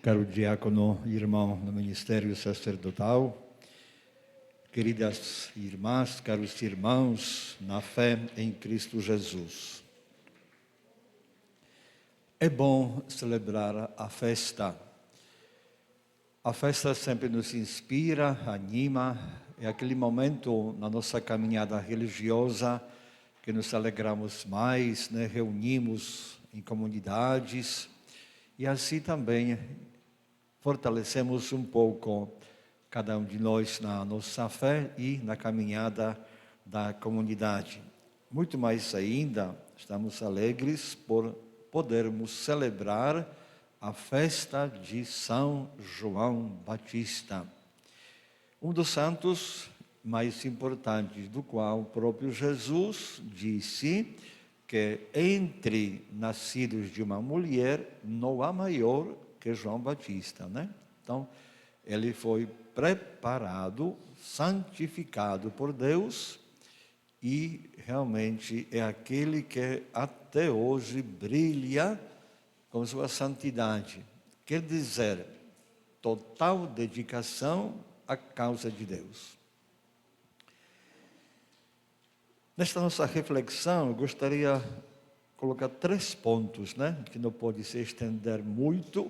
caro diácono, irmão no ministério sacerdotal, queridas irmãs, caros irmãos, na fé em Cristo Jesus. É bom celebrar a festa. A festa sempre nos inspira, anima, é aquele momento na nossa caminhada religiosa que nos alegramos mais, reunimos em comunidades e assim também fortalecemos um pouco cada um de nós na nossa fé e na caminhada da comunidade. Muito mais ainda, estamos alegres por podermos celebrar a festa de São João Batista, um dos santos mais importantes, do qual o próprio Jesus disse que entre nascidos de uma mulher não há maior que João Batista, Então, ele foi preparado, santificado por Deus e realmente é aquele que até hoje brilha com sua santidade. Quer dizer, total dedicação à causa de Deus. Nesta nossa reflexão, eu gostaria de colocar 3 pontos, que não pode se estender muito,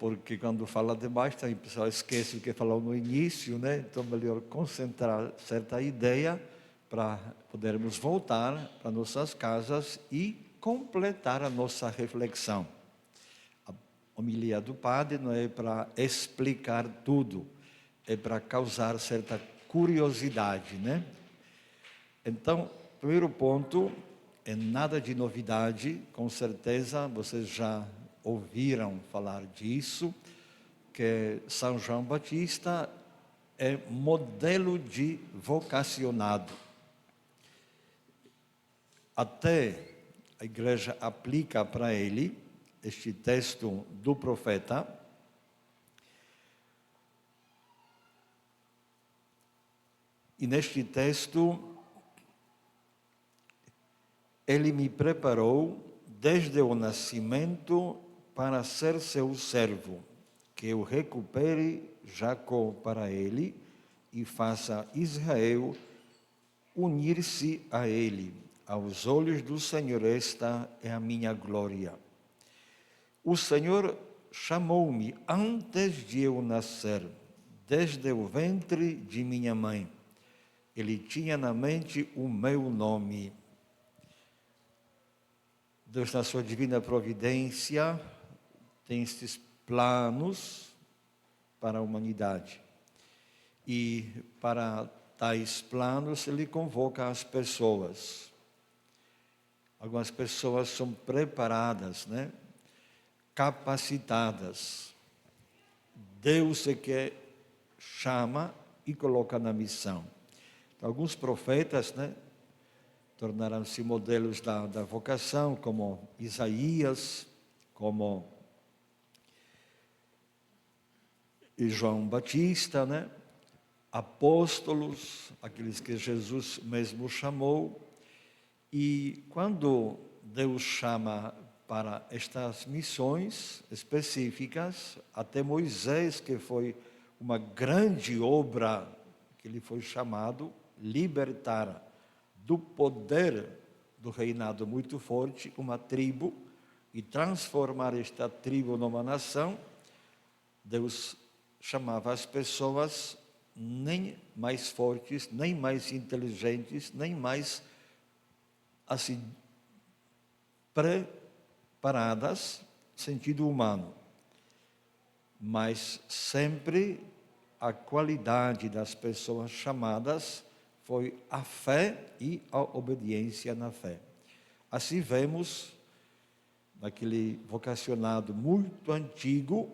porque quando fala demais, o pessoal esquece o que falou no início, Então, melhor concentrar certa ideia para podermos voltar para nossas casas e completar a nossa reflexão. A homilia do padre não é para explicar tudo, é para causar certa curiosidade, Então, primeiro ponto, é nada de novidade, com certeza vocês já ouviram falar disso, que São João Batista é modelo de vocacionado. Até a igreja aplica para ele este texto do profeta, e neste texto ele me preparou desde o nascimento para ser seu servo, que eu recupere Jacó para ele e faça Israel unir-se a ele. Aos olhos do Senhor esta é a minha glória. O Senhor chamou-me antes de eu nascer, desde o ventre de minha mãe. Ele tinha na mente o meu nome. Deus, na sua divina providência, tem estes planos para a humanidade. E para tais planos, ele convoca as pessoas. Algumas pessoas são preparadas, capacitadas. Deus é que chama e coloca na missão. Então, alguns profetas, tornaram-se modelos da vocação, como Isaías, como João Batista, apóstolos, aqueles que Jesus mesmo chamou. E quando Deus chama para estas missões específicas, até Moisés, que foi uma grande obra que ele foi chamado, libertar do poder do reinado muito forte uma tribo e transformar esta tribo numa nação, Deus chamava as pessoas nem mais fortes, nem mais inteligentes, nem mais assim preparadas, sentido humano, mas sempre a qualidade das pessoas chamadas foi a fé e a obediência na fé. Assim vemos naquele vocacionado muito antigo,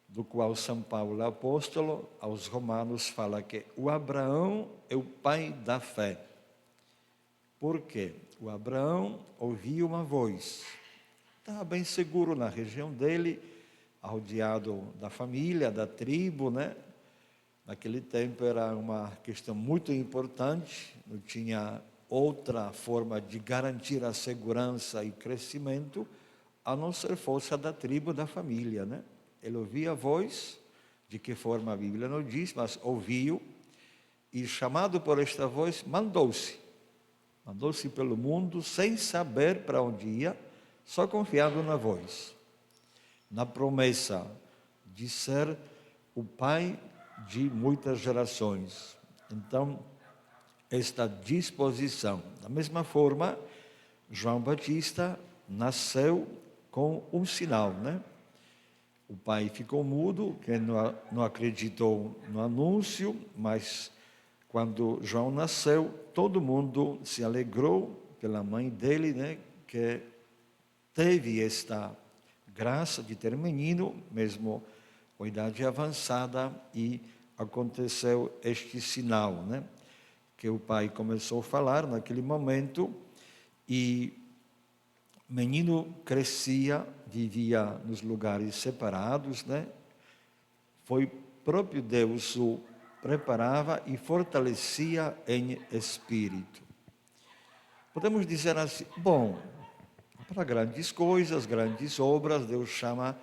do qual São Paulo, apóstolo, aos Romanos fala que o Abraão é o pai da fé. Por quê? O Abraão ouviu uma voz, estava bem seguro na região dele, rodeado da família, da tribo, Naquele tempo era uma questão muito importante, não tinha outra forma de garantir a segurança e crescimento, a não ser força da tribo, da família, né? Ele ouvia a voz, de que forma a Bíblia não diz, mas ouviu, e chamado por esta voz, mandou-se pelo mundo, sem saber para onde ia, só confiando na voz, na promessa de ser o pai de muitas gerações. Então, esta disposição. Da mesma forma, João Batista nasceu com um sinal, né? O pai ficou mudo, que não acreditou no anúncio, mas quando João nasceu, todo mundo se alegrou pela mãe dele, né? Que teve esta graça de ter menino, mesmo com idade avançada, e aconteceu este sinal, né? Que o pai começou a falar naquele momento, e o menino crescia, vivia nos lugares separados, né? Foi próprio Deus o preparava e fortalecia em espírito. Podemos dizer assim, bom, para grandes coisas, grandes obras, Deus chama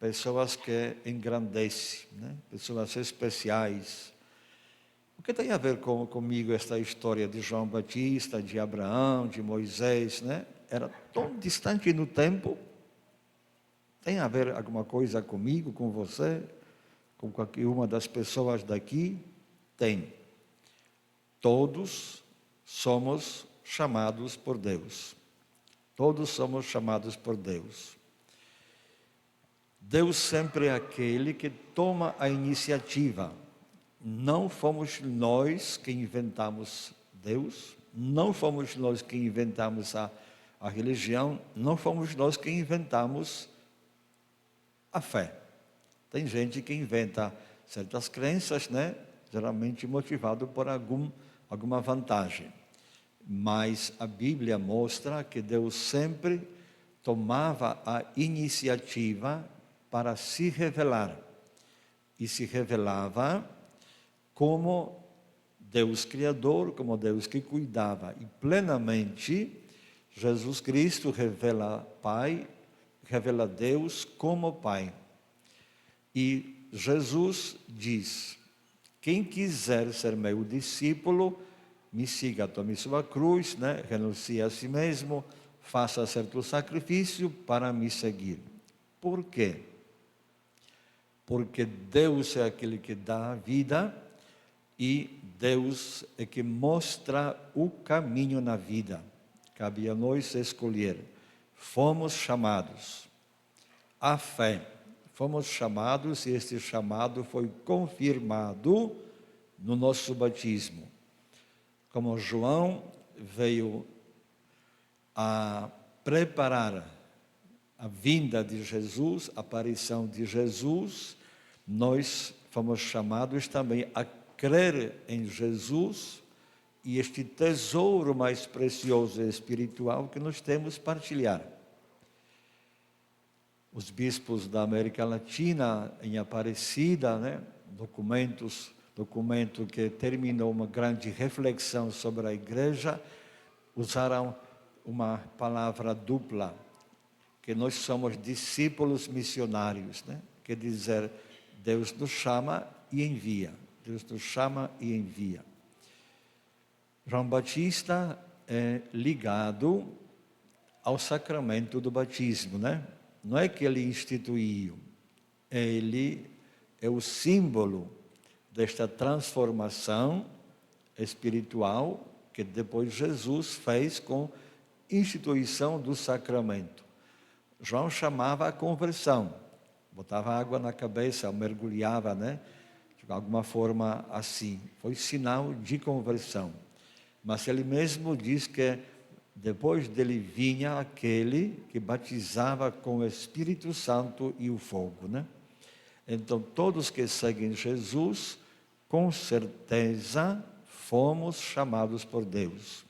pessoas que engrandecem, né? Pessoas especiais. O que tem a ver comigo esta história de João Batista, de Abraão, de Moisés, né? Era tão distante no tempo. Tem a ver alguma coisa comigo, com você, com qualquer uma das pessoas daqui? Tem. Todos somos chamados por Deus. Todos somos chamados por Deus. Deus sempre é aquele que toma a iniciativa. Não fomos nós que inventamos Deus, não fomos nós que inventamos a religião, não fomos nós que inventamos a fé. Tem gente que inventa certas crenças, né? Geralmente motivado por alguma vantagem. Mas a Bíblia mostra que Deus sempre tomava a iniciativa para se revelar. E se revelava como Deus Criador, como Deus que cuidava. E plenamente, Jesus Cristo revela Pai, revela Deus como Pai. E Jesus diz, quem quiser ser meu discípulo, me siga, tome sua cruz, né? Renuncie a si mesmo, faça certo sacrifício para me seguir. Por quê? Porque Deus é aquele que dá a vida e Deus é que mostra o caminho na vida. Cabe a nós escolher. Fomos chamados à fé. Fomos chamados e este chamado foi confirmado no nosso batismo. Como João veio a preparar a vinda de Jesus, a aparição de Jesus, nós fomos chamados também a crer em Jesus e este tesouro mais precioso e espiritual que nós temos partilhar. Os bispos da América Latina, em Aparecida, né, documento que terminou uma grande reflexão sobre a igreja, usaram uma palavra dupla, que nós somos discípulos missionários, né? Quer dizer, Deus nos chama e envia. Deus nos chama e envia. João Batista é ligado ao sacramento do batismo, né? Não é que ele instituiu, ele é o símbolo desta transformação espiritual que depois Jesus fez com a instituição do sacramento. João chamava a conversão, botava água na cabeça, mergulhava, né? De alguma forma assim, foi sinal de conversão. Mas ele mesmo diz que depois dele vinha aquele que batizava com o Espírito Santo e o fogo, né? Então, todos que seguem Jesus, com certeza, fomos chamados por Deus.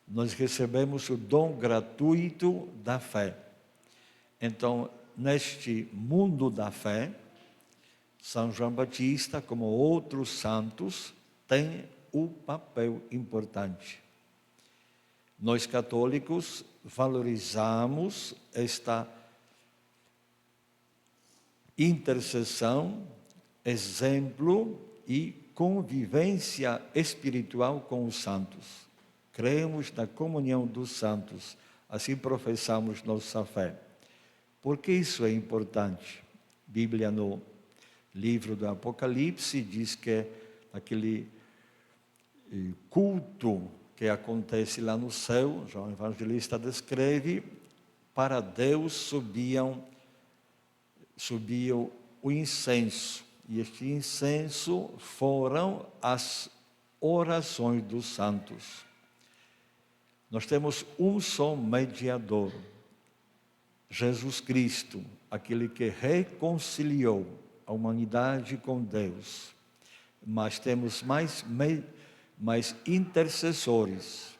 Nós recebemos o dom gratuito da fé. Então, neste mundo da fé, São João Batista, como outros santos, tem um papel importante. Nós católicos valorizamos esta intercessão, exemplo e convivência espiritual com os santos. Cremos na comunhão dos santos, assim professamos nossa fé. Por que isso é importante? A Bíblia, no livro do Apocalipse, diz que aquele culto que acontece lá no céu, João Evangelista descreve, para Deus subiam o incenso. E este incenso foram as orações dos santos. Nós temos um só mediador, Jesus Cristo, aquele que reconciliou a humanidade com Deus. Mas temos mais intercessores,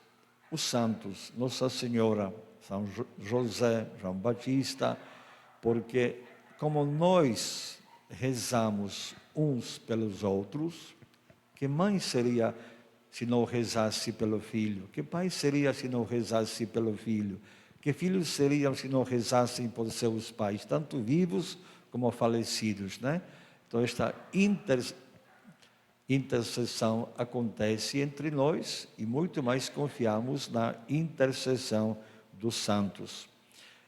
os santos, Nossa Senhora, São José, João Batista, porque como nós rezamos uns pelos outros, que mãe seria se não rezasse pelo filho? Que pai seria se não rezasse pelo filho? Que filhos seriam se não rezassem por seus pais, tanto vivos como falecidos, né? Então esta intercessão acontece entre nós e muito mais confiamos na intercessão dos santos.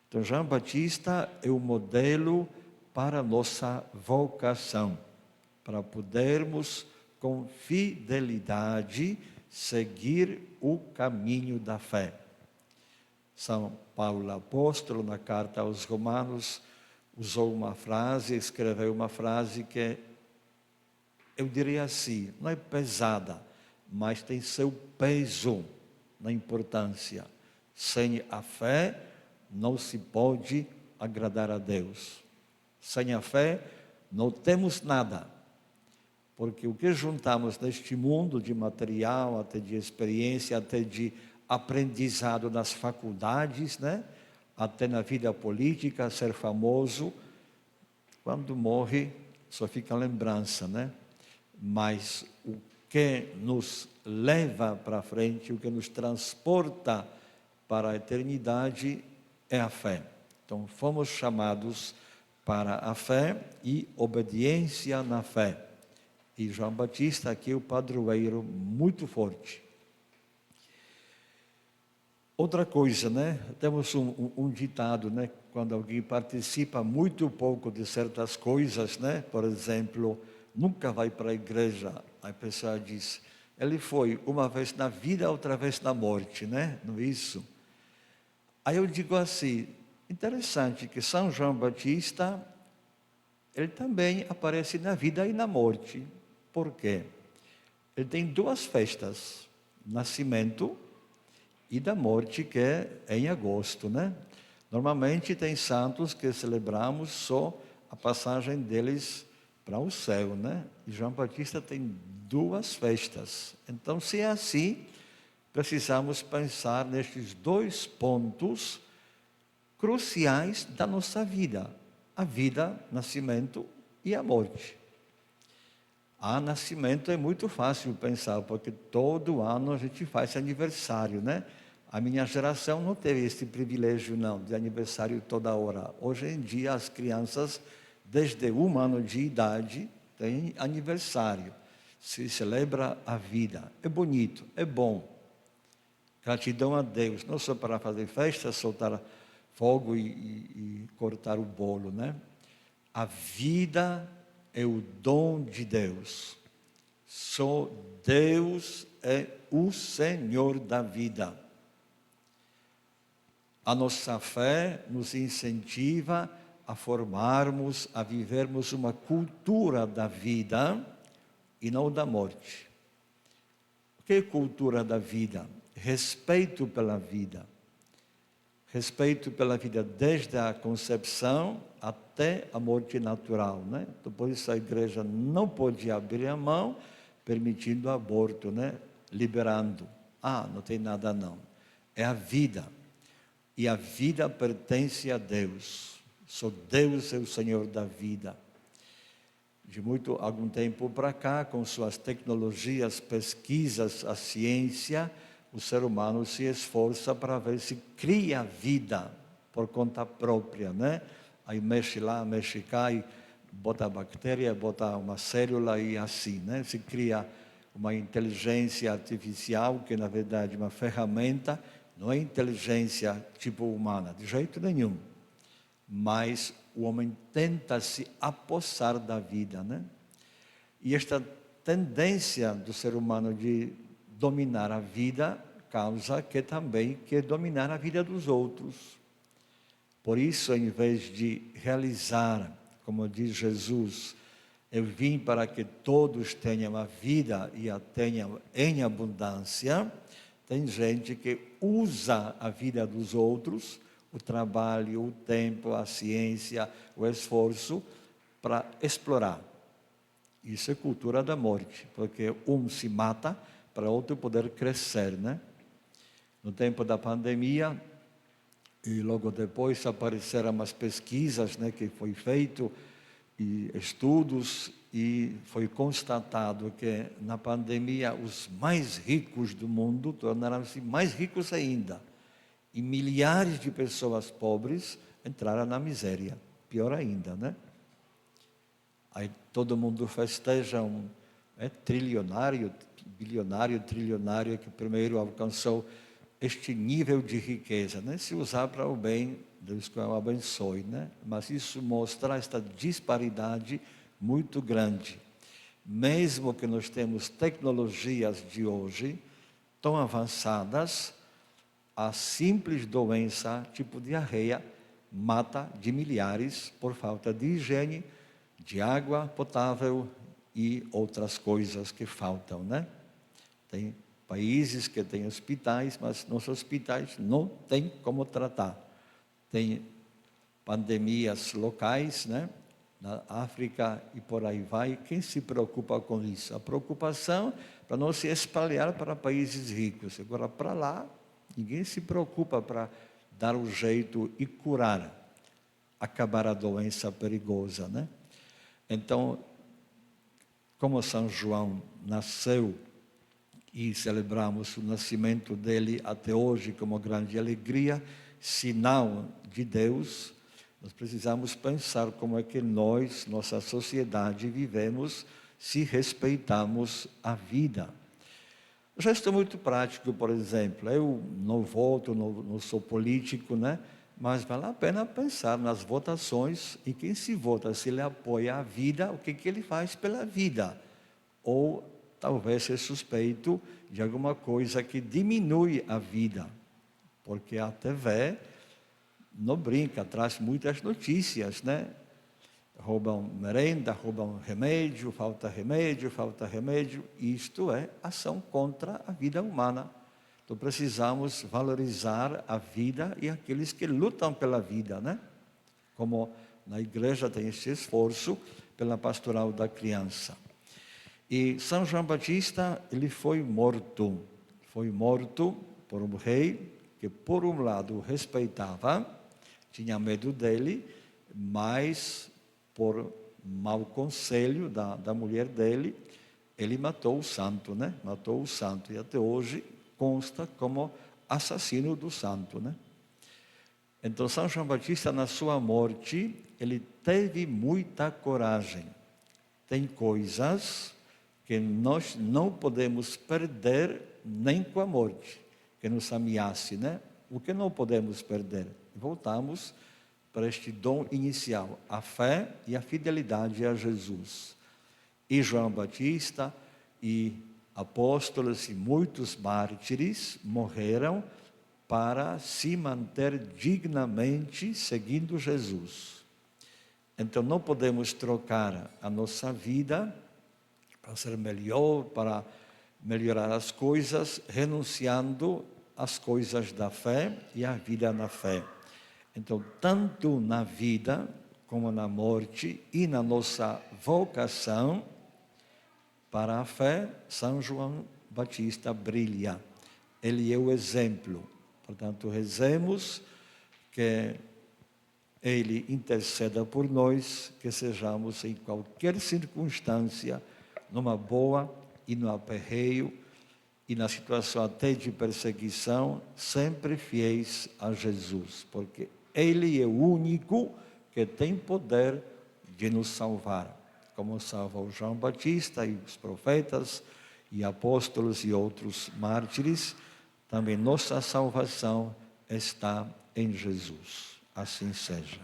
Então João Batista é o modelo para a nossa vocação, para podermos com fidelidade seguir o caminho da fé. São Paulo apóstolo, na carta aos Romanos, usou uma frase, escreveu uma frase que eu diria assim, não é pesada, mas tem seu peso na importância. Sem a fé não se pode agradar a Deus. Sem a fé não temos nada. Porque o que juntamos neste mundo de material, até de experiência, até de aprendizado nas faculdades, né? Até na vida política, ser famoso, quando morre só fica a lembrança, né? Mas o que nos leva para frente, o que nos transporta para a eternidade é a fé. Então fomos chamados para a fé e obediência na fé. E João Batista aqui é o padroeiro muito forte. Outra coisa, né? Temos um ditado, né? Quando alguém participa muito pouco de certas coisas, né? Por exemplo, nunca vai para a igreja. A pessoa diz, ele foi uma vez na vida, outra vez na morte, né? Não é isso? Aí eu digo assim, interessante que São João Batista, ele também aparece na vida e na morte. Por quê? Ele tem duas festas, nascimento e da morte, que é em agosto, né? Normalmente tem santos que celebramos só a passagem deles para o céu, né? E João Batista tem duas festas. Então, se é assim, precisamos pensar nestes dois pontos cruciais da nossa vida. A vida, nascimento e a morte. Nascimento é muito fácil pensar, porque todo ano a gente faz aniversário, né? A minha geração não teve esse privilégio, não, de aniversário toda hora. Hoje em dia, as crianças, desde 1 ano de idade, têm aniversário. Se celebra a vida. É bonito, é bom. Gratidão a Deus, não só para fazer festa, soltar fogo e cortar o bolo, né? A vida é o dom de Deus. Só Deus é o Senhor da vida. A nossa fé nos incentiva a formarmos, a vivermos uma cultura da vida e não da morte. O que é cultura da vida? Respeito pela vida. Respeito pela vida desde a concepção até a morte natural, né? Então, por isso a igreja não pode abrir a mão permitindo o aborto, né? Liberando. Não tem nada não. É a vida. E a vida pertence a Deus. Só Deus é o Senhor da vida. De algum tempo para cá, com suas tecnologias, pesquisas, a ciência o ser humano se esforça para ver se cria vida por conta própria, né? Aí mexe lá, mexe cá, e bota a bactéria, bota uma célula e assim, né? Se cria uma inteligência artificial, que na verdade é uma ferramenta, não é inteligência tipo humana, de jeito nenhum. Mas o homem tenta se apossar da vida, né? E esta tendência do ser humano de dominar a vida causa que também quer dominar a vida dos outros. Por isso, em vez de realizar, como diz Jesus, eu vim para que todos tenham a vida e a tenham em abundância, tem gente que usa a vida dos outros, o trabalho, o tempo, a ciência, o esforço, para explorar. Isso é cultura da morte, porque um se mata para outro poder crescer, né? No tempo da pandemia, e logo depois apareceram umas pesquisas, né, que foi feito, e estudos, e foi constatado que na pandemia os mais ricos do mundo tornaram-se mais ricos ainda. E milhares de pessoas pobres entraram na miséria. Pior ainda, né? Aí todo mundo festeja trilionário, bilionário, trilionário, que primeiro alcançou este nível de riqueza, né? Se usar para o bem, Deus que o abençoe, né? Mas isso mostra esta disparidade muito grande. Mesmo que nós temos tecnologias de hoje tão avançadas, a simples doença, tipo diarreia, mata de milhares por falta de higiene, de água potável e outras coisas que faltam, né? Tem países que têm hospitais, mas nos hospitais não tem como tratar. Tem pandemias locais, né? Na África e por aí vai. Quem se preocupa com isso? A preocupação para não se espalhar para países ricos. Agora, para lá, ninguém se preocupa para dar um jeito e curar, acabar a doença perigosa, né? Então, como São João nasceu e celebramos o nascimento dele até hoje como grande alegria, sinal de Deus, nós precisamos pensar como é que nós, nossa sociedade, vivemos se respeitamos a vida. Um gesto muito prático, por exemplo, eu não voto, não sou político, né? Mas vale a pena pensar nas votações e quem se vota, se ele apoia a vida, o que ele faz pela vida. Ou talvez é suspeito de alguma coisa que diminui a vida, porque a TV não brinca, traz muitas notícias, né? Roubam merenda, roubam remédio, falta remédio, falta remédio. Isto é ação contra a vida humana. Então precisamos valorizar a vida e aqueles que lutam pela vida, né? Como na igreja tem esse esforço pela pastoral da criança. E São João Batista, ele foi morto por um rei que por um lado o respeitava, tinha medo dele, mas por mau conselho da mulher dele, ele matou o santo, né? Matou o santo, e até hoje consta como assassino do santo, né? Então, São João Batista, na sua morte, ele teve muita coragem. Tem coisas que nós não podemos perder nem com a morte, que nos ameace, né? O que não podemos perder? Voltamos para este dom inicial, a fé e a fidelidade a Jesus. E João Batista e apóstolos e muitos mártires morreram para se manter dignamente seguindo Jesus. Então não podemos trocar a nossa vida para ser melhor, para melhorar as coisas, renunciando às coisas da fé e à vida na fé. Então, tanto na vida como na morte e na nossa vocação para a fé, São João Batista brilha. Ele é o exemplo. Portanto, rezemos que ele interceda por nós, que sejamos em qualquer circunstância, numa boa e no aperreio, e na situação até de perseguição, sempre fiéis a Jesus, porque Ele é o único que tem poder de nos salvar, como salvou João Batista e os profetas e apóstolos e outros mártires. Também nossa salvação está em Jesus. Assim seja.